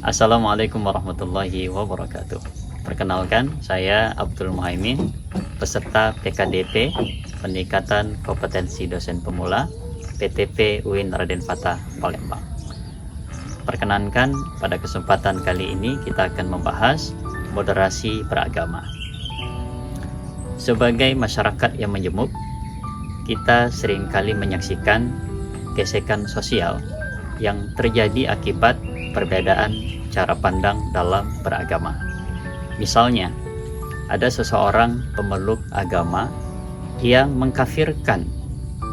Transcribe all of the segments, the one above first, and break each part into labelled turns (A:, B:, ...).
A: Assalamualaikum warahmatullahi wabarakatuh. Perkenalkan, saya Abdul Muhaimin, peserta PKDP Peningkatan Kompetensi Dosen Pemula PTP UIN Raden Fatah Palembang. Perkenankan, pada kesempatan kali ini kita akan membahas moderasi beragama. Sebagai masyarakat yang menjemuk, kita seringkali menyaksikan gesekan sosial yang terjadi akibat perbedaan cara pandang dalam beragama. Misalnya, ada seseorang pemeluk agama yang mengkafirkan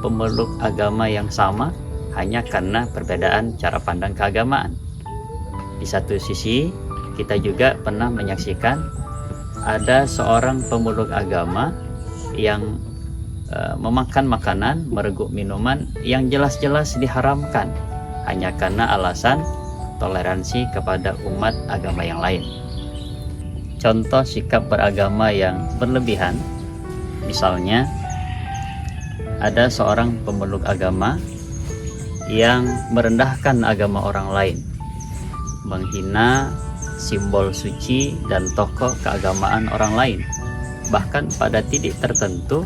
A: pemeluk agama yang sama hanya karena perbedaan cara pandang keagamaan. Di satu sisi, kita juga pernah menyaksikan ada seorang pemeluk agama yang memakan makanan, mereguk minuman yang jelas-jelas diharamkan hanya karena alasan toleransi kepada umat agama yang lain. Contoh sikap beragama yang berlebihan, misalnya ada seorang pemeluk agama yang merendahkan agama orang lain, menghina simbol suci dan tokoh keagamaan orang lain, bahkan pada titik tertentu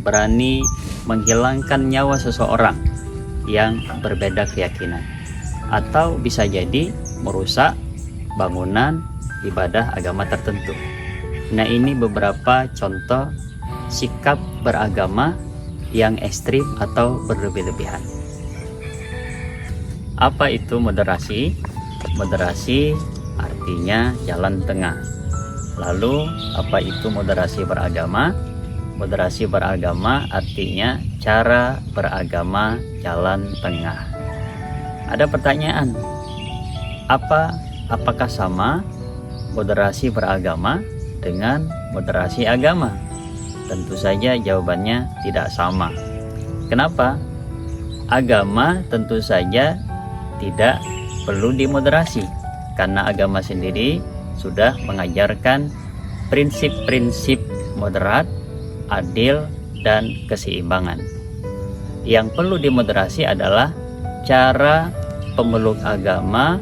A: berani menghilangkan nyawa seseorang yang berbeda keyakinan, atau bisa jadi merusak bangunan ibadah agama tertentu. Nah, ini beberapa contoh sikap beragama yang ekstrim atau berlebih-lebihan. Apa itu moderasi? Moderasi artinya jalan tengah. Lalu, apa itu moderasi beragama? Moderasi beragama artinya cara beragama jalan tengah. Ada pertanyaan, apakah sama moderasi beragama dengan moderasi agama? Tentu saja jawabannya tidak sama. Kenapa? Agama tentu saja tidak perlu dimoderasi, karena agama sendiri sudah mengajarkan prinsip-prinsip moderat, adil, dan keseimbangan. Yang perlu dimoderasi adalah cara pemeluk agama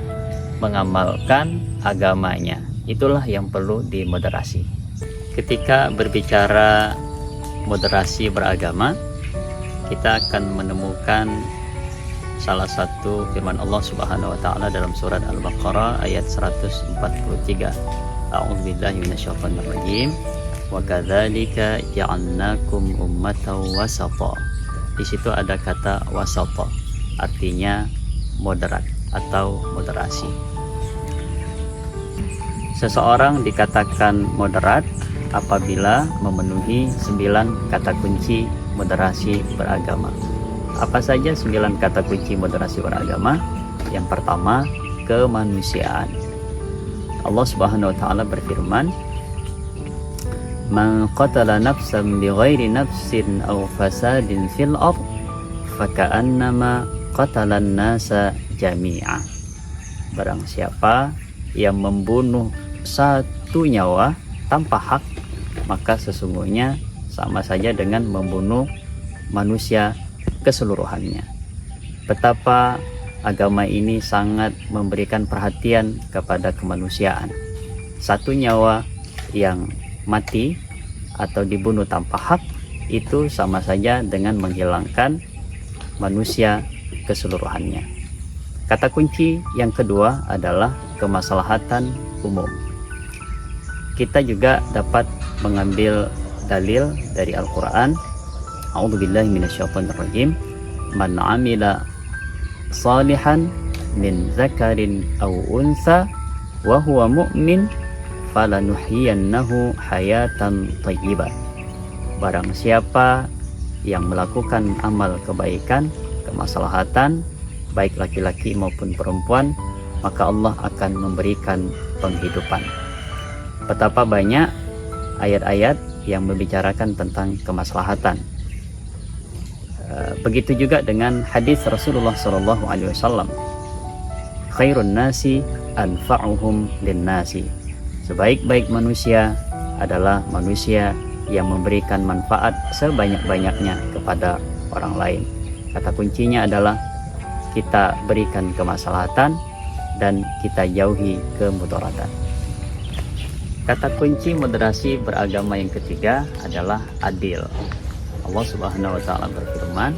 A: mengamalkan agamanya. Itulah yang perlu dimoderasi. Ketika berbicara moderasi beragama, kita akan menemukan salah satu firman Allah Subhanahu wa taala dalam surat Al-Baqarah ayat 143. A'udzubillahi minasyaitonir rajim. Wa kadzalika ja'alnakum ummatan wasata. Di situ ada kata wasata, artinya moderat atau moderasi. Seseorang dikatakan moderat apabila memenuhi 9 kata kunci moderasi beragama. Apa saja 9 kata kunci moderasi beragama? Yang pertama, kemanusiaan. Allah Subhanahu wa taala berfirman, "Man qatala nafsan bighairi nafsin aw fasadin fil ardh faka'annama qatalan nasa jami'a." Barang siapa yang membunuh satu nyawa tanpa hak, maka sesungguhnya sama saja dengan membunuh manusia keseluruhannya. Betapa agama ini sangat memberikan perhatian kepada kemanusiaan. Satu nyawa yang mati atau dibunuh tanpa hak itu sama saja dengan menghilangkan manusia keseluruhannya. Kata kunci yang kedua adalah kemaslahatan umum. Kita juga dapat mengambil dalil dari Al-Quran. A'udzubillahi minasyaitonir rajim. Man 'amila salihan min zakarin aw untha wa huwa mu'min falanuhyiyannahu hayatan thayyibah. Barang siapa yang melakukan amal kebaikan, kemaslahatan, baik laki-laki maupun perempuan, maka Allah akan memberikan penghidupan. Betapa banyak ayat-ayat yang membicarakan tentang kemaslahatan. Begitu juga dengan hadis Rasulullah SAW, khairun nasi anfa'uhum linnasi. Sebaik-baik manusia adalah manusia yang memberikan manfaat sebanyak-banyaknya kepada orang lain. Kata kuncinya adalah kita berikan kemaslahatan, dan kita jauhi kemudaratan. Kata kunci moderasi beragama yang ketiga adalah adil. Allah Subhanahu wa taala berfirman,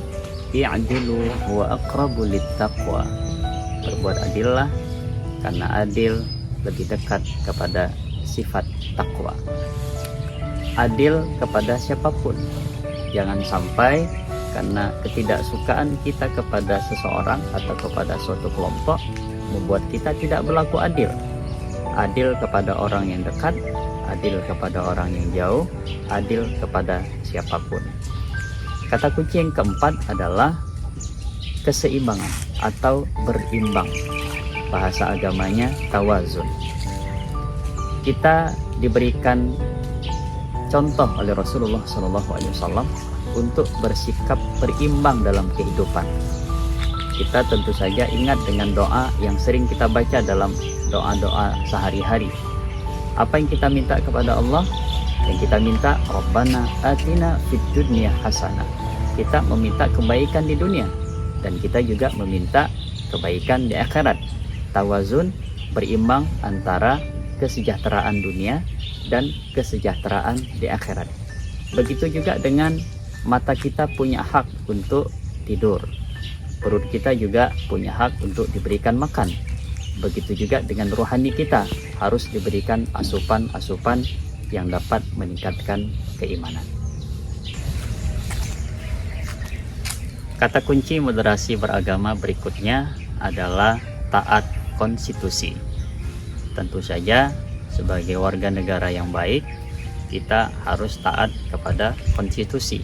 A: "I'dilu huwa aqrabu littaqwa." Berbuat adillah, karena adil lebih dekat kepada sifat takwa. Adil kepada siapapun. Jangan sampai karena ketidaksukaan kita kepada seseorang atau kepada suatu kelompok membuat kita tidak berlaku adil. Adil kepada orang yang dekat, adil kepada orang yang jauh, adil kepada siapapun. Kata kunci yang keempat adalah keseimbangan atau berimbang. Bahasa agamanya tawazun. Kita diberikan contoh oleh Rasulullah SAW untuk bersikap berimbang dalam kehidupan. Kita tentu saja ingat dengan doa yang sering kita baca dalam doa-doa sehari-hari. Apa yang kita minta kepada Allah? Yang kita minta, Rabbana atina fid dunya hasanah. Kita meminta kebaikan di dunia, dan kita juga meminta kebaikan di akhirat. Tawazun, berimbang antara kesejahteraan dunia dan kesejahteraan di akhirat. Begitu juga dengan mata kita punya hak untuk tidur. Perut kita juga punya hak untuk diberikan makan. Begitu juga dengan rohani kita, harus diberikan asupan-asupan yang dapat meningkatkan keimanan. Kata kunci moderasi beragama berikutnya adalah taat konstitusi. Tentu saja sebagai warga negara yang baik, kita harus taat kepada konstitusi.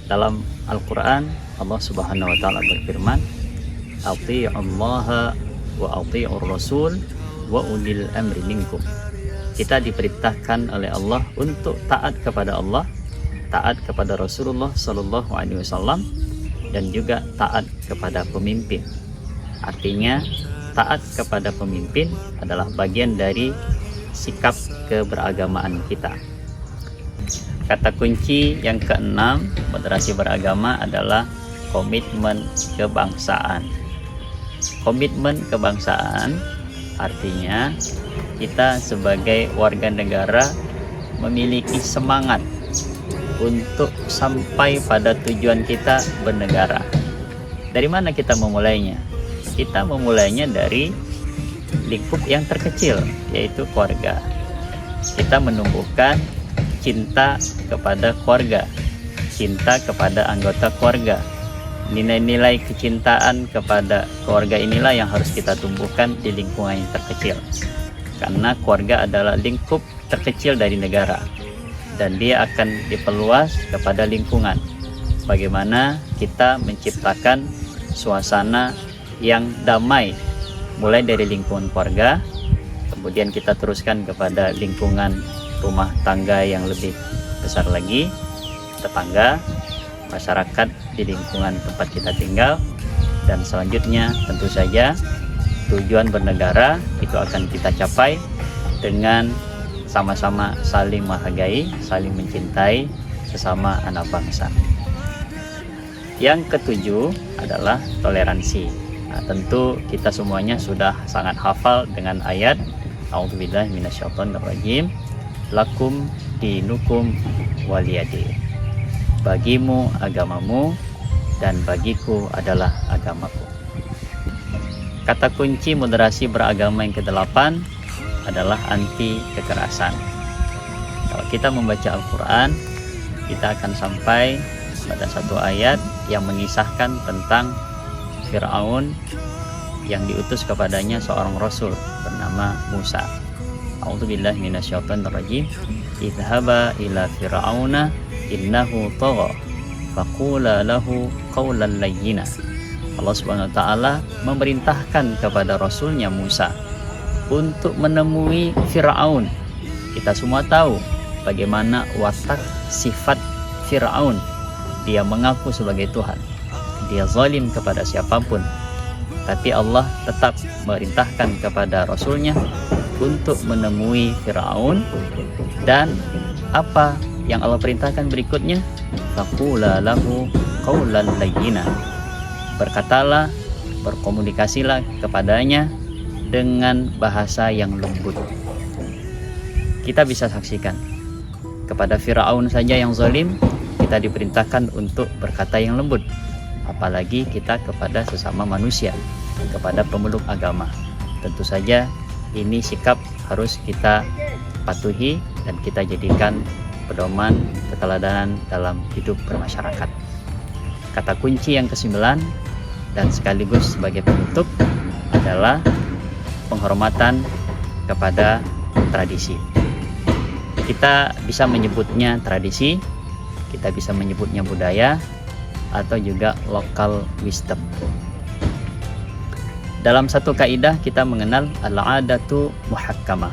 A: Dalam Al-Quran, Allah Subhanahu wa taala berfirman, "Athi'ullaha wa athi'ur rasul wa ulil amri minkum." Kita diperintahkan oleh Allah untuk taat kepada Allah, taat kepada Rasulullah sallallahu alaihi wasallam, dan juga taat kepada pemimpin. Artinya, taat kepada pemimpin adalah bagian dari sikap keberagamaan kita. Kata kunci yang keenam moderasi beragama adalah komitmen kebangsaan. Komitmen kebangsaan artinya kita sebagai warga negara memiliki semangat untuk sampai pada tujuan kita bernegara. Dari mana kita memulainya? Kita memulainya dari lingkup yang terkecil, yaitu keluarga. Kita menumbuhkan cinta kepada keluarga, cinta kepada anggota keluarga. Nilai-nilai kecintaan kepada keluarga inilah yang harus kita tumbuhkan di lingkungan yang terkecil. Karena keluarga adalah lingkup terkecil dari negara, dan dia akan diperluas kepada lingkungan. Bagaimana kita menciptakan suasana yang damai, mulai dari lingkungan keluarga, kemudian kita teruskan kepada lingkungan rumah tangga yang lebih besar lagi, tetangga, masyarakat di lingkungan tempat kita tinggal, dan selanjutnya tentu saja tujuan bernegara itu akan kita capai dengan sama-sama saling menghargai, saling mencintai sesama anak bangsa. Yang ketujuh adalah toleransi. Nah, tentu kita semuanya sudah sangat hafal dengan ayat A'udzubillahi minasyaitonirrajim, lakum dinukum waliyadin. Bagimu agamamu dan bagiku adalah agamaku. Kata kunci moderasi beragama yang kedelapan adalah anti kekerasan. Kalau kita membaca Al-Quran, kita akan sampai pada satu ayat yang mengisahkan tentang Fir'aun yang diutus kepadanya seorang rasul bernama Musa. A'udzubillahi minasyaitonirrajim. Idhaba ila fir'auna innahu tagha faqula lahu qawlan layyina. Allah Subhanahu wa taala memerintahkan kepada rasulnya Musa untuk menemui Fir'aun. Kita semua tahu bagaimana watak sifat Fir'aun. Dia mengaku sebagai Tuhan. Dia zalim kepada siapapun. Tapi Allah tetap memerintahkan kepada rasulnya untuk menemui Fir'aun, dan apa yang Allah perintahkan berikutnya? Faqula lahu qawlan layyina. Berkatalah berkomunikasilah kepadanya dengan bahasa yang lembut. Kita bisa saksikan kepada Firaun saja yang zalim, kita diperintahkan untuk berkata yang lembut, apalagi kita kepada sesama manusia, kepada pemeluk agama. Tentu saja ini sikap harus kita patuhi dan kita jadikan pedoman keteladanan dalam hidup bermasyarakat. Kata kunci yang ke-9 dan sekaligus sebagai penutup adalah penghormatan kepada tradisi. Kita bisa menyebutnya tradisi, kita bisa menyebutnya budaya, atau juga local wisdom. Dalam satu kaidah kita mengenal al-'adatu muhakkamah.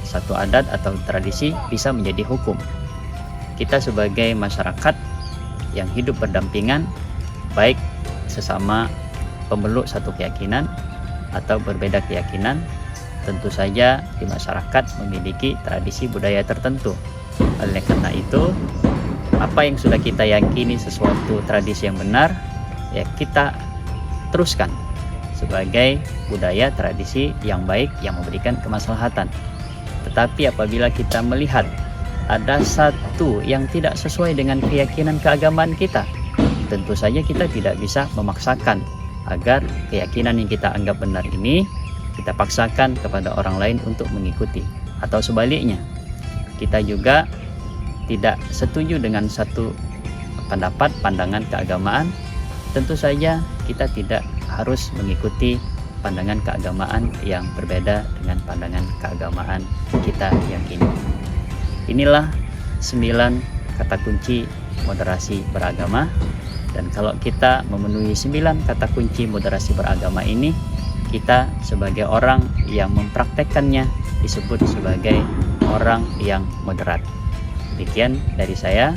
A: Satu adat atau tradisi bisa menjadi hukum. Kita sebagai masyarakat yang hidup berdampingan, baik sesama pemeluk satu keyakinan atau berbeda keyakinan, tentu saja di masyarakat memiliki tradisi budaya tertentu. Oleh karena itu, apa yang sudah kita yakini sesuatu tradisi yang benar, ya kita teruskan sebagai budaya tradisi yang baik yang memberikan kemaslahatan. Tetapi apabila kita melihat ada satu yang tidak sesuai dengan keyakinan keagamaan kita, tentu saja kita tidak bisa memaksakan agar keyakinan yang kita anggap benar ini kita paksakan kepada orang lain untuk mengikuti. Atau sebaliknya, kita juga tidak setuju dengan satu pendapat, pandangan keagamaan, tentu saja kita tidak harus mengikuti pandangan keagamaan yang berbeda dengan pandangan keagamaan kita yakini. Inilah 9 kata kunci moderasi beragama, dan kalau kita memenuhi 9 kata kunci moderasi beragama ini, kita sebagai orang yang mempraktekkannya disebut sebagai orang yang moderat. Demikian dari saya.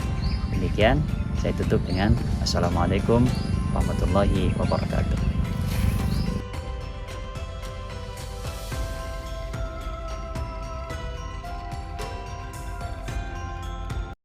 A: Demikian saya tutup dengan Assalamualaikum warahmatullahi wabarakatuh.